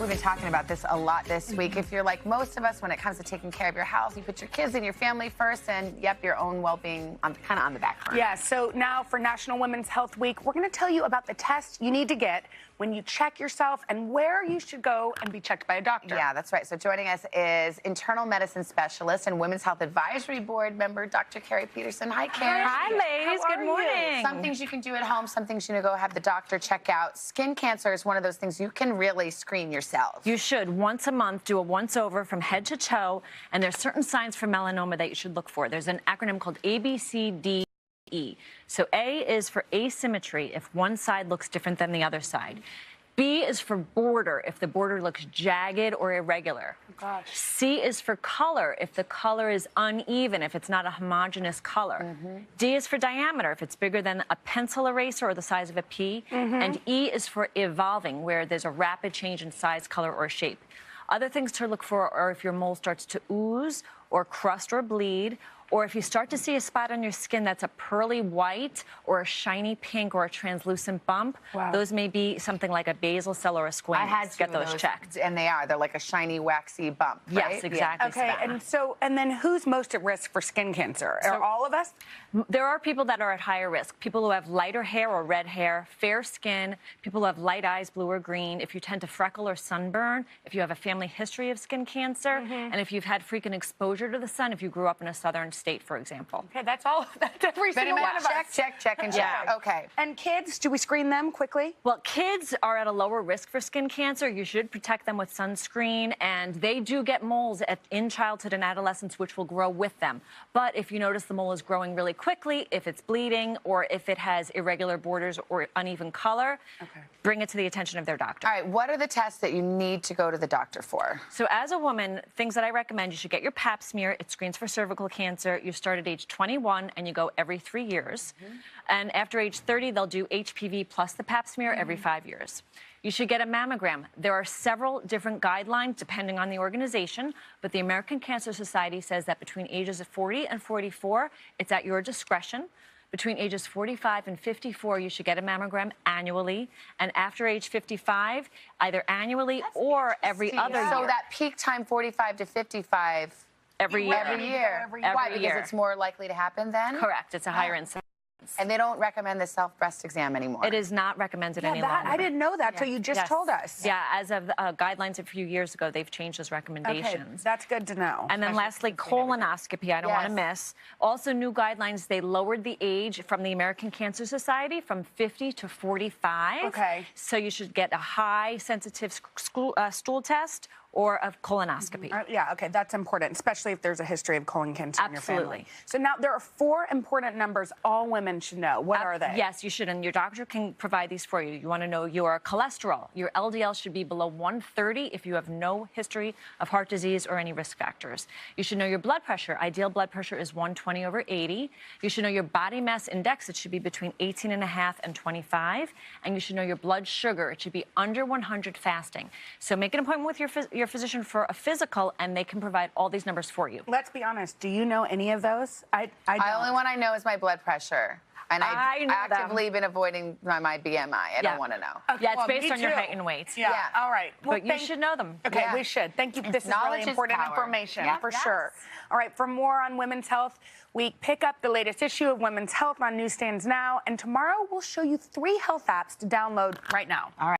We've been talking about this a lot this week. If you're like most of us, when it comes to taking care of your health, you put your kids and your family first, and yep, your own well-being kind of on the back burner. Yeah, so now for National Women's Health Week, we're going to tell you about the tests you need to get when you check yourself and where you should go and be checked by a doctor. Yeah, that's right. So joining us is internal medicine specialist and Women's Health Advisory Board member, Dr. Keri Peterson. Hi, Keri. Hi, ladies. Good morning. Some things you can do at home, some things you need to go have the doctor check out. Skin cancer is one of those things you can really screen yourself. You should once a month do a once-over from head to toe, and there's certain signs for melanoma that you should look for. There's an acronym called ABCDE. So A is for asymmetry, if one side looks different than the other side. B is for border, if the border looks jagged or irregular. Oh, gosh. C is for color, if the color is uneven, if it's not a homogeneous color. D is for diameter, if it's bigger than a pencil eraser or the size of a pea. And E is for evolving, where there's a rapid change in size, color, or shape. Other things to look for are if your mole starts to ooze or crust or bleed, or if you start to see a spot on your skin that's a pearly white or a shiny pink or a translucent bump. Wow. Those may be something like a basal cell or a squamous. I had to get those checked. And they're like a shiny, waxy bump, right? Yes, exactly. Okay, and then who's most at risk for skin cancer? Are all of us? There are people that are at higher risk. People who have lighter hair or red hair, fair skin, people who have light eyes, blue or green, if you tend to freckle or sunburn, if you have a family history of skin cancer, and if you've had frequent exposure to the sun, if you grew up in a southern state, for example. Okay, that's all. That's every single one of us. Check, and check. Yeah. Okay. And kids, do we screen them quickly? Well, kids are at a lower risk for skin cancer. You should protect them with sunscreen, and they do get moles in childhood and adolescence, which will grow with them. But if you notice the mole is growing really quickly, if it's bleeding, or if it has irregular borders or uneven color, bring it to the attention of their doctor. All right, what are the tests that you need to go to the doctor for? So as a woman, things that I recommend, you should get your pap smear. It screens for cervical cancer. You start at age 21, and you go every 3 years. And after age 30, they'll do HPV plus the pap smear every 5 years. You should get a mammogram. There are several different guidelines depending on the organization, but the American Cancer Society says that between ages of 40 and 44, it's at your discretion. Between ages 45 and 54, you should get a mammogram annually. And after age 55, either annually or every other year. So that peak time, 45 to 55, every year. Every year. Why? Because it's more likely to happen then? Correct. It's a higher incidence. And they don't recommend the self-breast exam anymore. It is not recommended any longer. I didn't know that till you just told us. Yeah, as of guidelines a few years ago, they've changed those recommendations. Okay, that's good to know. And then lastly, colonoscopy, I don't want to miss. Also, new guidelines, they lowered the age from the American Cancer Society from 50 to 45. Okay. So you should get a high sensitive stool test or a colonoscopy. Yeah, okay, that's important, especially if there's a history of colon cancer in your family. Absolutely. So now there are 4 important numbers all women should know. What are they? Yes, you should, and your doctor can provide these for you. You want to know your cholesterol. Your LDL should be below 130 if you have no history of heart disease or any risk factors. You should know your blood pressure. Ideal blood pressure is 120 over 80. You should know your body mass index. It should be between 18.5 and 25. And you should know your blood sugar. It should be under 100 fasting. So make an appointment with your physician for a physical, and they can provide all these numbers for you. Let's be honest. Do you know any of those? I don't. The only one I know is my blood pressure. And I've actively been avoiding my BMI. I don't want to know. Okay, yeah, it's based on your height and weight. Yeah. All right. Well, but you should know them. Okay, we should. Thank you. This is really important information for sure. All right, for more on Women's Health Week, pick up the latest issue of Women's Health on newsstands now. And tomorrow we'll show you 3 health apps to download right now. All right.